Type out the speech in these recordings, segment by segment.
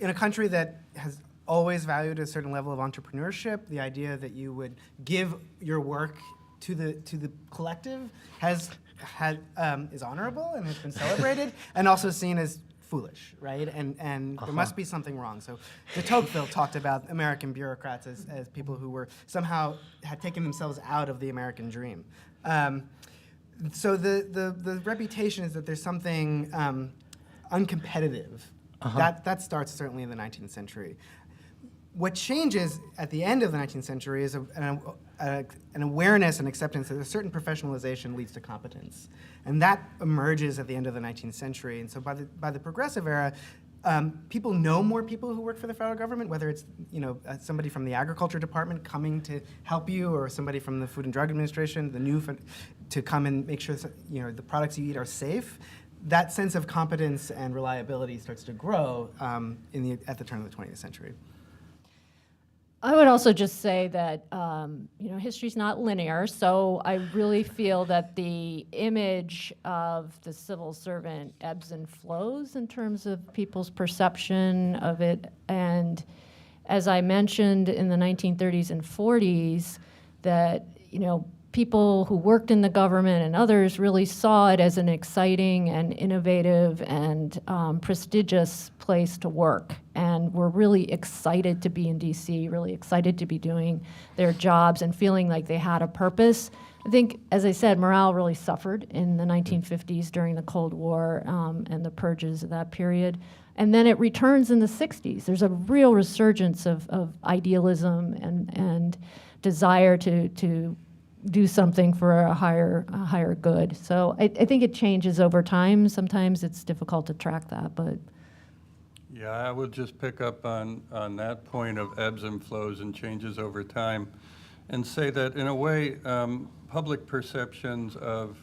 in a country that has always valued a certain level of entrepreneurship, the idea that you would give your work to the collective is honorable and has been celebrated, and also seen as foolish, right? And there must be something wrong. So de Tocqueville talked about American bureaucrats as people who were somehow had taken themselves out of the American dream. So the reputation is that there's something uncompetitive. That starts certainly in the 19th century. What changes at the end of the 19th century is an awareness and acceptance that a certain professionalization leads to competence. And that emerges at the end of the 19th century. And so by the progressive era, people know more people who work for the federal government, whether it's somebody from the agriculture department coming to help you, or somebody from the Food and Drug Administration, to come and make sure the products you eat are safe. That sense of competence and reliability starts to grow at the turn of the 20th century. I would also just say that history's not linear, so I really feel that the image of the civil servant ebbs and flows in terms of people's perception of it. And as I mentioned in the 1930s and 40s, that people who worked in the government and others really saw it as an exciting and innovative and prestigious place to work, and were really excited to be in DC, really excited to be doing their jobs and feeling like they had a purpose. I think, as I said, morale really suffered in the 1950s during the Cold War and the purges of that period. And then it returns in the 60s. There's a real resurgence of idealism and desire to do something for a higher good. So I think it changes over time. Sometimes it's difficult to track that, but. Yeah, I would just pick up on that point of ebbs and flows and changes over time, and say that in a way, public perceptions of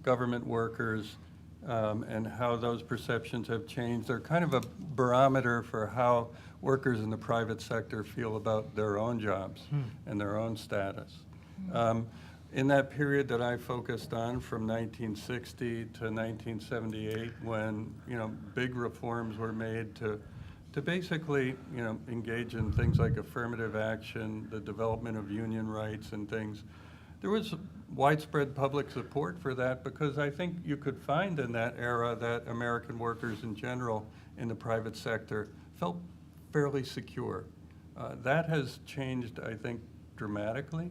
government workers and how those perceptions have changed are kind of a barometer for how workers in the private sector feel about their own jobs and their own status. In that period that I focused on, from 1960 to 1978, when big reforms were made to basically engage in things like affirmative action, the development of union rights and things, there was widespread public support for that, because I think you could find in that era that American workers in general in the private sector felt fairly secure. That has changed, I think, dramatically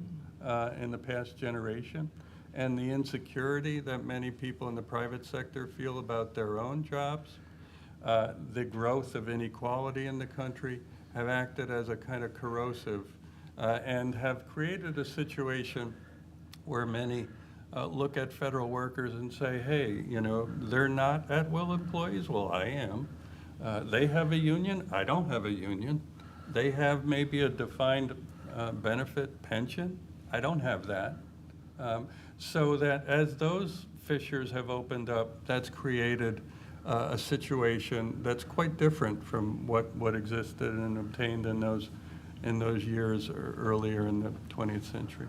in the past generation, and the insecurity that many people in the private sector feel about their own jobs, the growth of inequality in the country, have acted as a kind of corrosive and have created a situation where many look at federal workers and say, hey, they're not at-will employees. Well, I am. They have a union. I don't have a union. They have maybe a defined benefit pension. I don't have that. So that as those fissures have opened up, that's created a situation that's quite different from what existed and obtained in those years earlier in the 20th century.